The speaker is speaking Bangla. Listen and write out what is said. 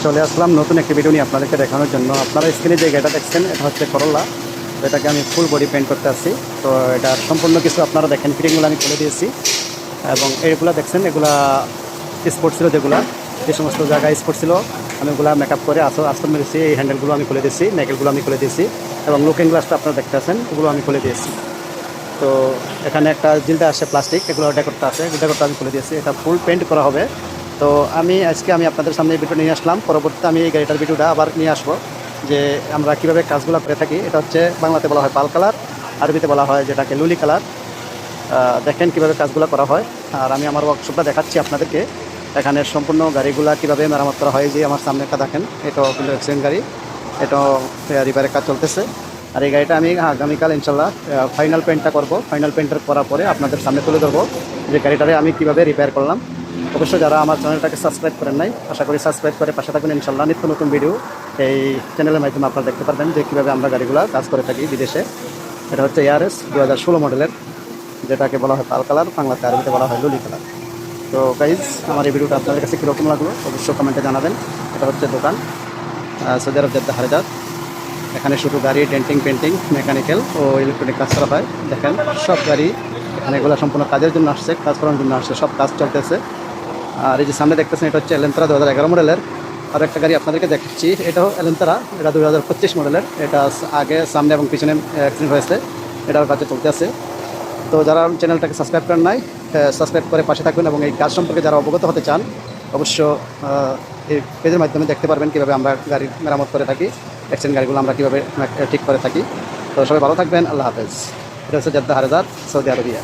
চলে আসলাম নতুন একটি ভিডিও নিয়ে আপনাদেরকে দেখানোর জন্য। আপনারা স্ক্রিনে যে গাড়িটা দেখছেন এটা হচ্ছে করোলা। তো এটাকে আমি ফুল বডি পেইন্ট করতে আসছি। তো এটার সম্পূর্ণ কিছু আপনারা দেখেন, ফিটিংগুলো আমি খুলে দিয়েছি এবং এইগুলো দেখছেন এগুলা স্পোর্ট ছিল, যে সমস্ত জায়গায় স্পোর্ট ছিল আমি ওগুলো মেকআপ করে আস্তর মেরেছি। এই হ্যান্ডেলগুলো আমি খুলে দিয়েছি, নেকেলগুলো আমি খুলে দিয়েছি এবং লুকিং গ্লাসটা আপনারা দেখতে আছেন ওগুলো আমি খুলে দিয়েছি। তো এখানে একটা জিলটা আসে প্লাস্টিক, এগুলো ডেকোরটা আছে, ডেকোরটা আমি খুলে দিয়েছি। এটা ফুল পেইন্ট করা হবে। তো আজকে আমি আপনাদের সামনে এই ভিডিও নিয়ে আসলাম। পরবর্তীতে আমি এই গাড়িটার ভিডিওটা আবার নিয়ে আসবো যে আমরা কীভাবে কাজগুলো করে থাকি। এটা হচ্ছে বাংলাতে বলা হয় পাল কালার, আরবিতে বলা হয় যেটাকে লুলি কালার। দেখেন কীভাবে কাজগুলো করা হয়। আর আমি আমার ওয়ার্কশপটা দেখাচ্ছি আপনাদেরকে। এখানে সম্পূর্ণ গাড়িগুলো কীভাবে মেরামত করা হয়। যে আমার সামনে একটা দেখেন, এটাও কিন্তু অ্যাক্সিডেন্ট গাড়ি, এটাও রিপেয়ারের কাজ চলতেছে। আর এই গাড়িটা আমি আগামীকাল ইনশাল্লাহ ফাইনাল পেন্টটা করবো। ফাইনাল পেন্টার করার পরে আপনাদের সামনে তুলে ধরবো যে গাড়িটারে আমি কীভাবে রিপেয়ার করলাম। অবশ্যই যারা আমার চ্যানেলটাকে সাবস্ক্রাইব করেন নাই, আশা করি সাবস্ক্রাইব করে পাশে থাকবেন। ইনশাল্লাহ নিত্য নতুন ভিডিও এই চ্যানেলের মাধ্যমে আপনারা দেখতে পারবেন যে কীভাবে আমরা গাড়িগুলো কাজ করে থাকি বিদেশে। এটা হচ্ছে ARS 2016 মডেলের, যেটাকে বলা হয় পাল কালার, বাংলাতে আরবিতে বলা হয় লুলি কালার। তো গাইজ, আমার এই ভিডিওটা আপনাদের কাছে কীরকম লাগলো অবশ্যই কমেন্টে জানাবেন। এটা হচ্ছে দোকান সৌদি আরব জেদ্দা হারেজাত। এখানে শুধু গাড়ি ডেন্টিং, পেন্টিং, মেকানিক্যাল ও ইলেকট্রনিক কাজ করা হয়। দেখেন সব গাড়ি এখানে এগুলো সম্পূর্ণ কাজের জন্য আসছে, কাজ করার জন্য আসছে, সব কাজ চলতেছে। আর এই যে সামনে দেখতেছেন এটা হচ্ছে এলেন্ত্রা 2011 মডেলের। আর একটা গাড়ি আপনাদেরকে দেখাচ্ছি, এটাও এলেন্ত্রা, এটা 2025 মডেলের। এটা আগে সামনে এবং পিছনে অ্যাক্সিডেন্ট হয়েছে, এটার কাজে চলতে আছে। তো যারা চ্যানেলটাকে সাবস্ক্রাইব করেন নাই, সাবস্ক্রাইব করে পাশে থাকবেন এবং এই কাজ সম্পর্কে যারা অবগত হতে চান অবশ্য এই পেজের মাধ্যমে দেখতে পারবেন কীভাবে আমরা গাড়ি মেরামত করে থাকি, অ্যাক্সিডেন্ট গাড়িগুলো আমরা কীভাবে ঠিক করে থাকি। তো সবাই ভালো থাকবেন, আল্লাহ হাফেজ। এটা হচ্ছে জেদ্দা হারেজাত, সৌদি আরবিয়া।